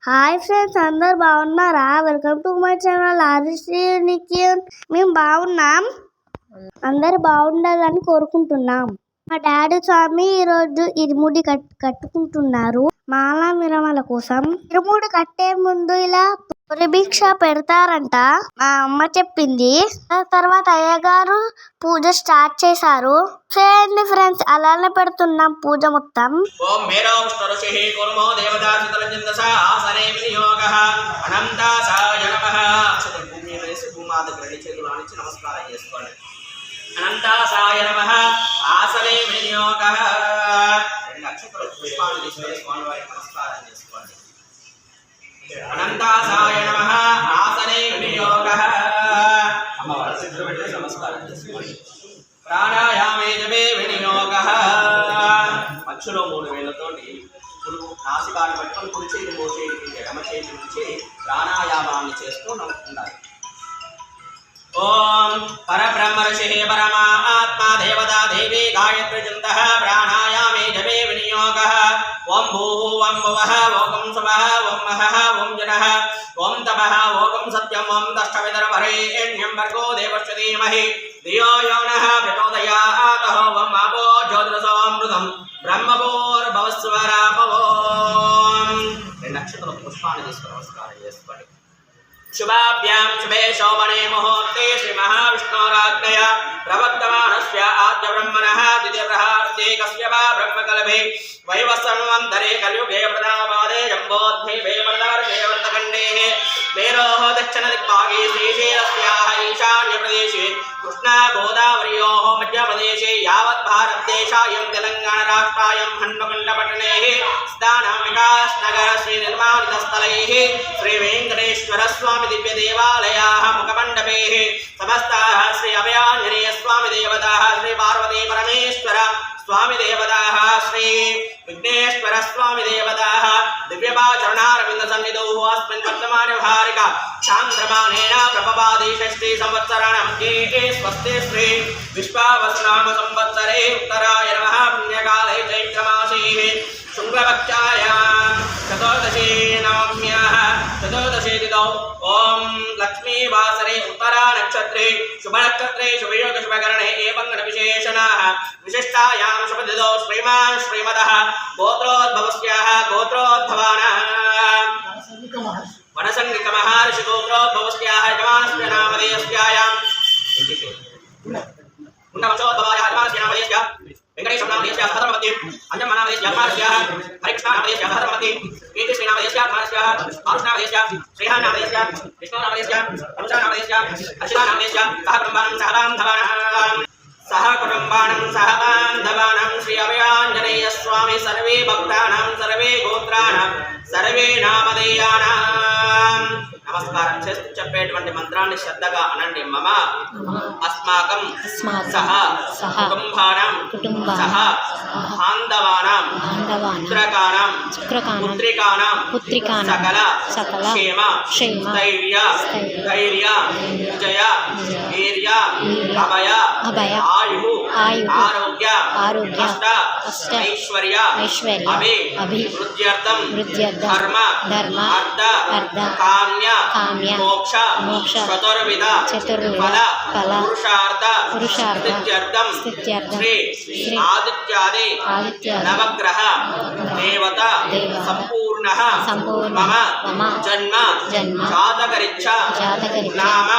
Hi friends, అందరు బాగున్నారా? Welcome to my channel ఆర్ఎస్టీ Nikhil. మేము బాగున్నాం, అందరు బాగుండాలని కోరుకుంటున్నాం. మా డాడీ స్వామి ఈరోజు ఇరుముడి కట్టుకుంటున్నారు మాలా మిరమల కోసం. ఇరుముడి కట్టే ముందు ఇలా భిక్ష పెడతారంట, మా అమ్మ చెప్పింది. తర్వాత అయ్యగారు పూజ స్టార్ట్ చేశారు. చేయండి ఫ్రెండ్స్, అలానే పెడుతున్నాం పూజ మొత్తం. ఓం మేరో స్తరసిహి కుర్మో దేవదాసితలంజందసా ఆసనే వినియోగః అనంతాసాయ నమః. భూమి వేసి భూమాతకు రెండు చేతులు ఆనించి నమస్కారం చేసుకోండి. అనంతాసాయ నమః ఆసనే వినియోగః. రెండు అక్షతలు పుష్పాలు తీసుకొని స్వామి వారికి నమస్కారం చేసుకోండి. అనంతాసాయ నమః ఆసనే వినియోగః. అమ్మవారి సిద్ధు పెట్టి నమస్కారం చేసుకోండి. ప్రాణాయామే జపే వినియోగః. మధ్యలో 3 వేళ్లతోటి ఇప్పుడు నాసికాన్ని పట్టుకొని కుడి చేతి మో చేతికి ఎడమ చేతి నుంచి ప్రాణాయామాన్ని చేస్తూ ఉండాలి. ఓం పరబ్రహ్మ ఋషి పరమా ఆత్మా దేవతా దేవి గాయత్రి చింతః ప్రాణాయామే జపే వినియోగః. ఓం భూః ఓం భువః ఓం శుభః ఓం మహః ఓం జనః ఓం తపః ఓం సత్యం ఓం దష్టవిదర్వరేణ్యం భర్గో దేవస్య ధీమహి ధియో యో నః ప్రచోదయాత్. ఓం ఆపో జ్యోతిరసోమృతం బ్రహ్మభూర్భువస్సువరాపవోం. 2 నక్షత్రాల పుష్పాన్ని తీసుకుని నమస్కారం చేసుకోండి. శుభాభ్యాం శుభే శోభనే ముహూర్తే శ్రీ మహావిష్ణోరాజ్ఞయ ప్రవర్తమానస్య ఆద్య బ్రహ్మణః ద్వితీయ ప్రహార్తే కస్య వా బ్రహ్మకల్పే వైవస్సంవత్సరే కలియుగే ప్రథమపాదే జంబోద్భే వేమర్దవర్షే వర్తఖండే మేరోః దక్షిణ దిగ్భాగే శ్రీశైలస్యాః ఈశాన్య ప్రదేశే కృష్ణా గోదావర్యోః మధ్యప్రదేశే యావత్ భారతదేశాయం తెలంగాణ రాష్ట్రాయం హన్మకొండపట్టణే స్థానం వికాస్నగర శ్రీ నిర్మాణితస్థలైః శ్రీ వెంకటేశ్వర స్వామి దివ్య దేవాలయాః ముఖమండపేః సమస్తాః శ్రీ అభయాంజనేయ స్వామి దేవతాః శ్రీ పార్వతీ పరమేశ్వర స్వామి దేవతాః శ్రీ విఘ్నేశ్వర స్వామి దేవతాః దివ్యపాచరణారవింద సన్నిధౌ అస్మిన్ వర్తమాన భారిక చాంద్రమానేన ప్రభవాది షష్ఠి సంవత్సరాణం ఏ స్వస్తి శ్రీ విశ్వావస్నామ సంవత్సరే ఉత్తరాయణః పుణ్యకాలే చైత్రమాసే శుక్లపక్షాయాం చతుర్దశీ నవమ్యాః చతుర్దశీ తిథౌ ఓం లక్ష్మీ వాసరే ఉత్తరా నక్షత్రే శుభ నక్షత్రే శుభయోగ శుభకరణే ఏవం గణ విశేషణాః విశిష్టాయాం శుభతిథౌ శ్రీమాన్ శ్రీమదః గోత్రోద్భవస్యాః గోత్రోద్భవానాః వనసంగిక మహర్షి గోత్రోద్భవస్యాః యజమానస్య నామధేయస్యాయాం ఉండవచోద్భవాయాः యజమానస్య నామధేయస్యాः వెంకటేశ్వర నామధేయస్యాः సహధర్మపత్ని అంజమ్మ నామధేయస్యాः యజమానస్యాः హరికృష్ణ నామధేయస్యాः సహధర్మపత్ని కీర్తిశ్రీ నామధేయస్యాः యజమానస్యాः ఆరుష్ నామధేయస్యాः శ్రీహాన్ నామధేయస్యాः విష్ణు నామధేయస్యాः అనుషా నామధేయస్యాः హర్షితా నామధేయస్యాः సహ కుటుంబానం సహ బాంధవానాం సహ కుటుంబానం సహ బాంధవానాం శ్రీ అభయాంజనేయ స్వామి సర్వే భక్తానాం సర్వే గోత్రాణాం సర్వే నామధేయానాం. నమస్కారం చేస్తూ చెప్పేటువంటి మంత్రాన్ని శ్రద్ధగా అనండి. మమ అస్మాకం సహ కుటుంబానాం సహ బాంధవానాం పుత్రికానాం సకల క్షేమ స్థైర్య విజయ వీర్య అభయ ఆయు ఆరోగ్య అష్ట ఐశ్వర్య అభివృద్ధ్యర్థం ధర్మ అర్థ కామ్య మోక్ష చతుర్విధ ఫల పురుషార్థ స్థిత్యర్థం శ్రీ ఆదిత్యాది నవగ్రహ దేవత సంపూర్ణ మమ జన్మ జాతకరిచ్చ నామ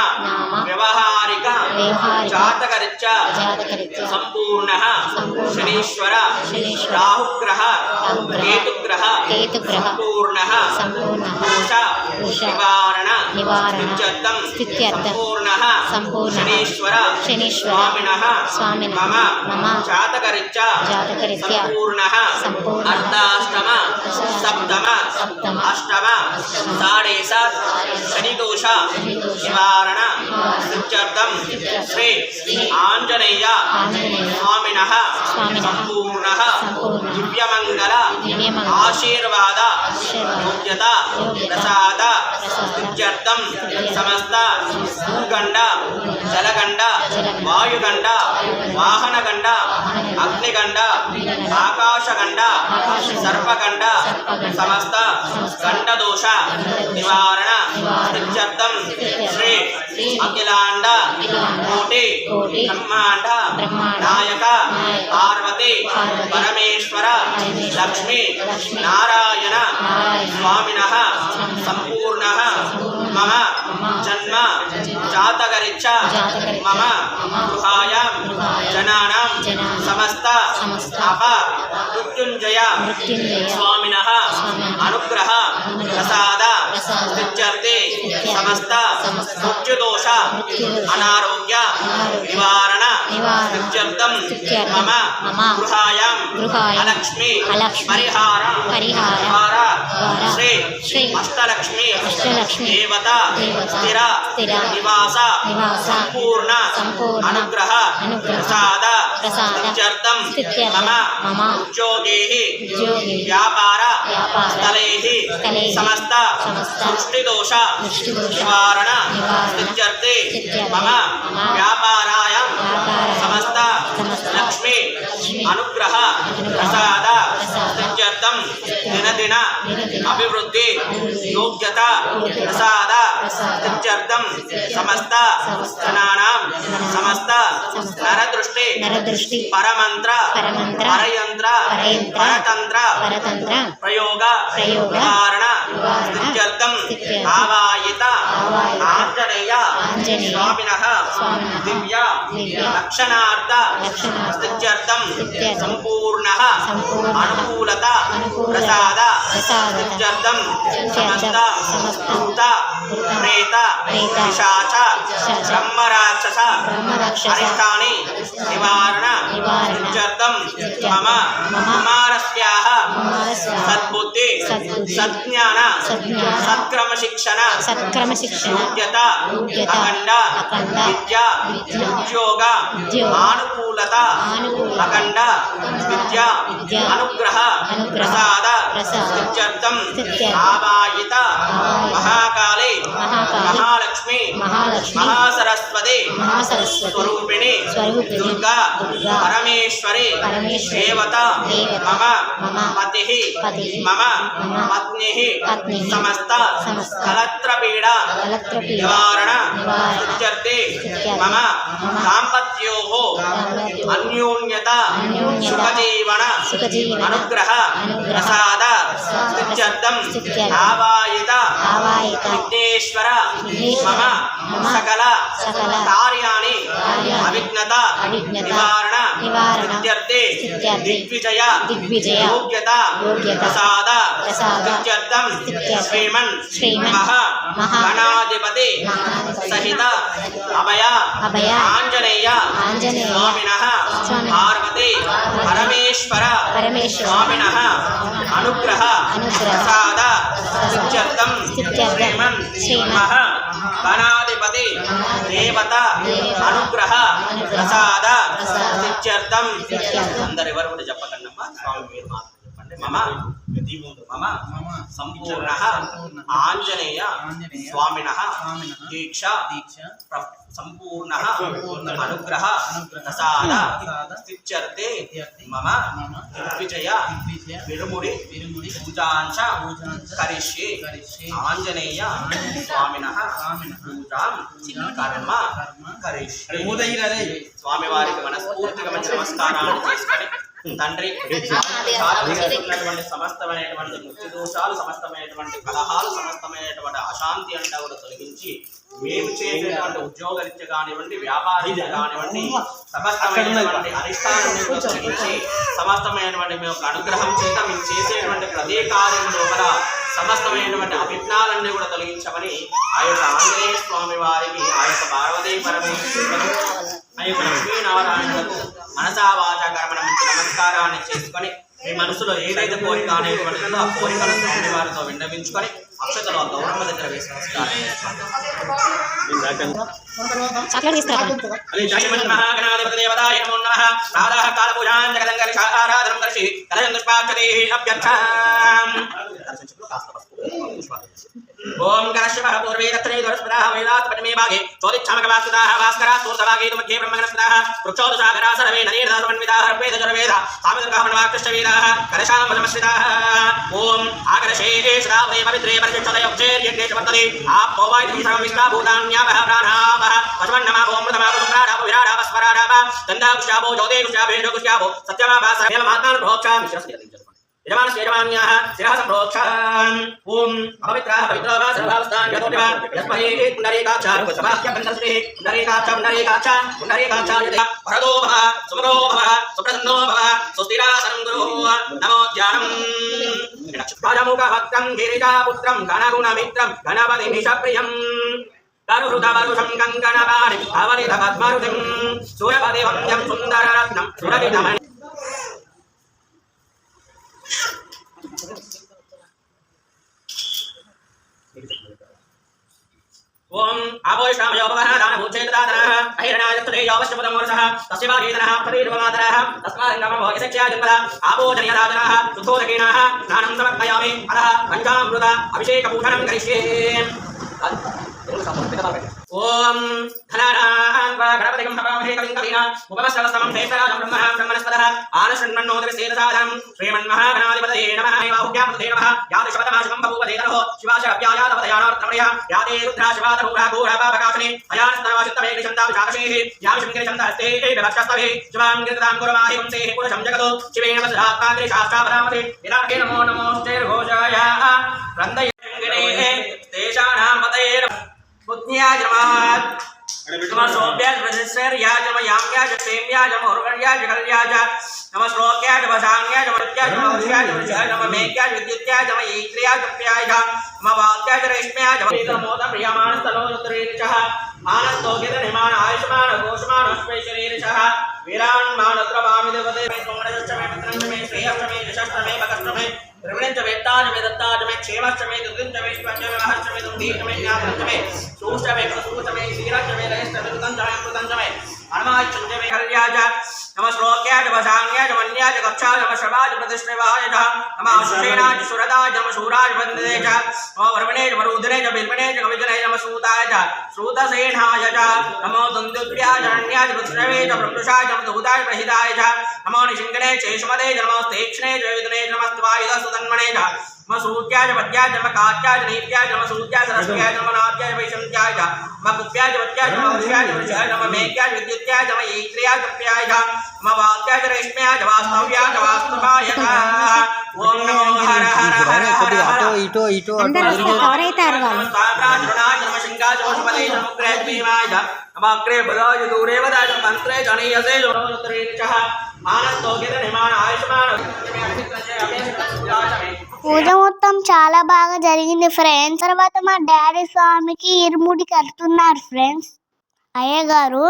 వ్యవహారిక జాతకరిచ్చ సంపూర్ణ శనీశ్వర రాహుగ్రహ కేతుగ్రహ సంపూర్ణ దోష నివారణ స్థిత్యర్థం సంపూర్ణ శనీశ్వర స్వామినః మమ జాతకరిచ్చ సంపూర్ణ అర్ధాష్టమ సప్తమ అష్టమ సాడేశ శనిదోష నివారణ స్థిత్యర్థం శ్రీ ఆంజనేయ స్వామినః సంపూర్ణ దివ్యమంగళ ఆశీర్వాద యోగ్యత ప్రసాద స్థిత్యర్థం సమస్త భూగండ జలగండ వాయుగండ వాహనగండ అగ్నిగండ ఆకాశగండ సర్పగండ సమస్త గండదోష నివారణ స్థిత్యర్థం శ్రీ అఖిలాండ కోటి బ్రహ్మాండ నాయక పార్వతి పరమేశ్వర లక్ష్మీ నారాయణ స్వామినః సంపూర్ణః మమ జన్మ జాతకరిచ్చ మమ గృహాయాం జనానాం సమస్త అప మృత్యుంజయ స్వామినః అనుగ్రహ ప్రసాద స్థిత్యర్థే సమస్త మృత్యుదోష అనారోగ్య నివారణ స్థిత్యర్థం మమ గృహాయాం అలక్ష్మి పరిహార శ్రీ అష్టలక్ష్మి దేవత స్థిర నివాస సంపూర్ణ అనుగ్రహ ప్రసాద స్థిత్యర్థం మమ ఉద్యోగైః వ్యాపార స్థలైః సమస్త సృష్టిదోష నివారణ స్థిత్యర్థే మమ వ్యాపారాయాం సమస్త లక్ష్మీ అనుగ్రహ ప్రసాద స్థిత్యర్థం దినదిన అభివృద్ధి యోగ్యత ప్రసాద స్థిత్యర్థం సమస్త జనానాం సమస్త నరదృష్టి పరమంత్ర పరయంత్ర పరతంత్ర ప్రయోగ నివారణ స్థిత్యర్థం ఆవాయిత ఆంజనేయ స్వామినః దివ్య రక్షణార్థ స్థిత్యర్థం సంపూర్ణః అనుకూలత ప్రసాద స్థిత్యర్థం సమస్త భూత ప్రేత పిశాచ బ్రహ్మరాక్షస అరిష్టాని నివారణ స్థిత్యర్థం మమ కుమారస్యాః సద్బుద్ధి సజ్ఞాన సత్క్రమశిక్షణ యోగ్యత అఖండ విద్యా ఉద్యోగ ఆనుకూలత అఖండ విద్యా అనుగ్రహ ప్రసాద స్థిత్యర్థం ఆవాయిత మహాకాళి మహాలక్ష్మి మహాసరస్వతి స్వరూపిణి దుర్గా పరమేశ్వరి దేవత మమ పతిః మమ పత్నిః సమస్త కలత్రపీడ నివారణ స్థిత్యర్థే మమ దాంపత్యోః అన్యోన్యత సుఖజీవన అనుగ్రహ ప్రసాద స్థిత్యర్థం ఆవాయిత విఘ్నేశ్వర మమ సకల కార్యాణి అవిఘ్నత నివారణ స్థిత్యర్థే దిగ్విజయ యోగ్యత ప్రసాద స్థిత్యర్థం శ్రీమన్ గణాధిపతి సహిత అభయ ఆంజనేయ స్వామినః పార్వతి పరమేశ్వర స్వామినః అనుగ్రహ ప్రసాద స్థిత్యర్థం శ్రీమన్ గణాధిపతి దేవత అనుగ్రహ ప్రసాద స్థిత్యర్థం అందరి వరకు కూడా చెప్పకండమ్మా స్వామి మీరు మాత్రం చెప్పండి మమ సంపూర్ణః ఆంజనేయ స్వామినః దీక్ష సంపూర్ణః అనుగ్రహ ప్రసాద స్థిత్యర్థే మమ దిగ్విజయ విరుముడి పూజాంచ కరిష్యే ఆంజనేయ స్వామినః పూజాం కర్మ కరిష్యే స్వామివారికి మనస్ఫూర్తిగా మంచి నమస్కారాలు చేసుకొని తండ్రి ఉన్నటువంటి సమస్తమైనటువంటి మృత్యు దోషాలు సమస్తమైనటువంటి కలహాలు సమస్తమైనటువంటి అశాంతి అంతా కూడా తొలగించి మేము చేసేటువంటి ఉద్యోగరీత్యా కానివ్వండి వ్యాపారీత్యా కానివ్వండి సమస్తమైనటువంటి అరిష్టాలను కూడా తొలగించి సమస్తమైనటువంటి మీ యొక్క అనుగ్రహం చేత మేము చేసేటువంటి ప్రతి కార్యంలో కూడా సమస్తమైనటువంటి అభిజ్ఞాలన్నీ కూడా తొలగించమని ఆ యొక్క ఆంజనేయ స్వామి వారికి ఆ యొక్క పార్వతీ పరమేశ్వరులకు ఆ యొక్క లక్ష్మీనారాయణులకు మనసా వాచా కర్మణ మంచి నమస్కారాన్ని చేసుకొని మీ మనసులో ఏదైతే కోరిక అనేటువంటిదో ఆ కోరికను స్వామి వారితో విన్నవించుకొని అక్షతలు ఆ గౌరమ్మ దగ్గర వేసి నమస్కారం మహాగణాధిపతి దేవతాయ నమో నమః ప్రాతః కాల పూజాం జగదంగరి ఆరాధనం దర్శి కలయం దుష్పాక్షతే అభ్యర్థాం ఓం గణశివః పూర్వే దక్షిణే దురస్పదాః వేదాత్ పటమే భాగే చోదిచ్ఛామకవాసుదాః భాస్కరాత్ పూర్వభాగే मध्ये బ్రహ్మగణస్పదాః వృక్షోదశాగరా సర్వే నదీర్దాసమన్వితాః ర్వేదజుర్వేద సామదుర్గామణవాకృష్టవీరాः కలశామలమశ్రితాः ఓం ఆకర్షే శ్రావే పవిత్రే పరిచక్షదయోక్షేర్యజ్ఞేశవర్తదే ఆపోవాయితి సర్వమిష్టాభూతాన్యావః ప్రాణావః పశవన్నమాభో అమృతమాభో సుప్రాడాభో విరాడాభ స్మరాడాభ గంధాకుష్యాభో జ్యోతికుష్యాభేంద్రకుష్యాభో సత్యమాభాసమేలమాత్మానుభోక్షామి శిరస్సు యజమానస్య యజమాన్యాః శిరః సంప్రోక్షాం ఓం అపవిత్రాః పవిత్రాః సర్వావస్థాన్ యతోటివా యస్మహే పుండరీకాక్ష సమాహ్యబంధస్మహే పుండరీకాక్ష వరదో భవ సుమదో భవ సుప్రసన్నో భవ సుస్థిరాసనం గురుః నమో ధ్యానం రాజముఖభక్తం గిరిజాపుత్రం గణగుణమిత్రం గణపతిమిషప్రియం కరుహృతవరుషం కంకణపాణి అవనిత పద్మరుతిం సూరపతి వంద్యం సుందరరత్నం సురవితమణి ఓం ఆపోషామ యోగవః దానభూచేతదాతనః అహిరణాయస్తుతే యోవశ్చపదం వరుసః తస్య వాగేతనః ప్రవీర్వమాతరః తస్మాదంగమో యశక్ష్యా జన్మద ఆపోజనయరాజనః శుద్ధోదకేనః స్నానం సమర్పయామి అతః పంచామృత అభిషేకపూజనం కరిష్యే ఓం ధనానాం గణపతిగం హవామహే కవిం కవీనా ఉపమశ్రవస్తమం శ్రేష్ఠరాజం బ్రహ్మణాం బ్రహ్మణస్పదః ఆనశృణ్మన్నోదవిశేషసాధనం శ్రీమన్మహాగణాధిపతయే నమః వాహుభ్యామృతే నమః యాదశవతమాశకం బహుపదేతరో శివాశవ్యాయాదవదయానోత్తమయ యాదే రుద్రా శివాదరూఢా ఘోరాపాపకాశనే అయానస్తనవాసిత్తమే నిశంతా విశాఖశేః యామిషంకిరిశంతహస్తే విభక్షస్తవే శివాం గిరితాం గురమాహి వంశేః పురుషం జగతో శివేన వసరాత్మాగ్రి శాస్త్రాపరామతే విరాటే నమో నమోశ్చైర్ఘోషాయ రందయంగినే తేషానాం పతయే बुद्ध्याजमात् नमस्रोभ्याज प्रशस्त्रयाज मयाम्याज प्रेम्याज मोर्गण्याज कल्याज नमस्रोक्याज वसांग्याज मत्याज मौष्याज वृषाज नममेक्याज विद्युत्याज मयीक्रियाज प्याज नमवाक्याज रेष्म्याज नमोद प्रियमानस्तनोरुद्रेरिचः आनन्दोगित निमान आयुष्मान घोषमान अश्वैश्वरीरिचः वीरान्मानद्रवामि देवते सोमरजश्चमे मित्रञ्चमे श्रेयश्चमे यशश्चमे भगश्चमे द्रविणञ्च वेत्ताचमे दत्ताचमे क्षेमश्चमे दुर्दिञ्चमे शिवञ्चमे महश्चमे दुर्धीचमे ज्ञातञ्चमे सूश्चमे प्रसूचमे क्षीरञ्चमे लयश्चमे दुतञ्चमे अमृतञ्चमे हनुमाचञ्चमे कल्याज नमस्रोक्याज वसांग्याज मन्याज कक्षाज नमश्रवाज प्रतिष्ठवाय नमः अश्वेनाज सुरदाज नमशूराज वन्दते च नमो वर्मणेज मरुदनेज बिल्वनेज कविजनेज नमसूताय च श्रुतसेनाय च नमो दन्दुभ्याज अरण्याज पृथ्वेज ब्रह्मषाज नमदूताय प्रहिताय च नमो निशिङ्गणे चेशमदेज नमस्तेक्ष्णे जयविदनेज नमस्त्वाय सुतन्मणे च नमसूत्याज वद्याज नमकात्याज नीत्याज नमसूत्याज रश्म्याज नमनात्याज वैशन्त्याय च नमकुप्याज वत्याज नमवश्याज वृषाज नममेक्याज विद्युत्याज नमयीक्रियाज प्याय च नमवात्याज रेष्म्याज वास्तव्याज वास्तवाय च ఓం నమో హర హర హర హర అటో ఇటో ఇటో అటో కవర్ అవుతారు వాళ్ళు తాప్రాజనాయ నమ శంకాజ వశపదే నమగ్రే భీమాయ నమగ్రే బదాయ దూరే వదాయ మంత్రే జనీయసే జోరోత్రేచః ఆనందోగిత నిమాన ఆయుష్మాన పూజ మొత్తం చాలా బాగా జరిగింది ఫ్రెండ్స్. తర్వాత మా డాడీ స్వామికి ఇరుముడి కడుతున్నారు ఫ్రెండ్స్. అయ్యగారు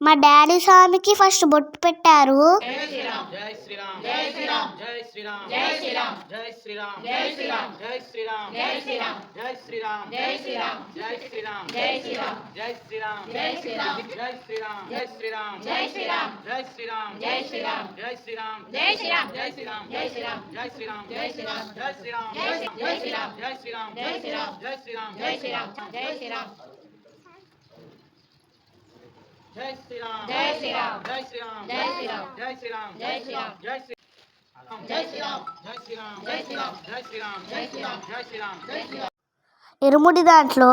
మా డాడీ స్వామికి ఫస్ట్ బొట్టు పెట్టారు. జై శ్రీరామ్ జై శ్రీరామ్ జై శ్రీరామ్ జై శ్రీరామ్ జై శ్రీరామ్ జై శ్రీరామ్ జై శ్రీరామ్ జై శ్రీరామ్ జై శ్రీరామ్ జై శ్రీరామ్ జై శ్రీరామ్ జై శ్రీరామ్ జై శ్రీరామ్ జై శ్రీరామ్. ఇరుముడి దాంట్లో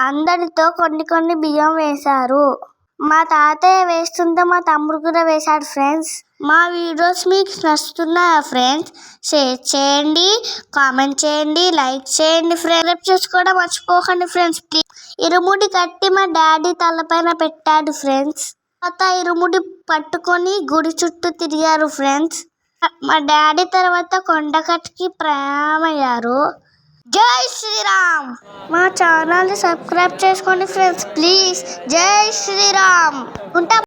అందరితో కొన్ని బియ్యం వేశారు. మా తాతయ్య వేస్తుంటే మా తమ్ముడు కూడా వేశాడు ఫ్రెండ్స్. మా వీడియోస్ మీకు నచ్చుతున్నాయా ఫ్రెండ్స్? షేర్ చేయండి, కామెంట్ చేయండి, లైక్ చేయండి ఫ్రెండ్స్. చూసుకోవడం మర్చిపోకండి ఫ్రెండ్స్ ప్లీజ్. ఇరుముడి కట్టి మా డాడీ తలపైన పెట్టాడు ఫ్రెండ్స్. తర్వాత ఇరుముడి పట్టుకొని గుడి చుట్టూ తిరిగారు ఫ్రెండ్స్. మా డాడీ తర్వాత కొండకట్టుకి ప్రయాణమయ్యారు. జై శ్రీరామ్. మా ఛానల్ని సబ్స్క్రైబ్ చేసుకోండి ఫ్రెండ్స్ ప్లీజ్. జై శ్రీరామ్. ఉంటా.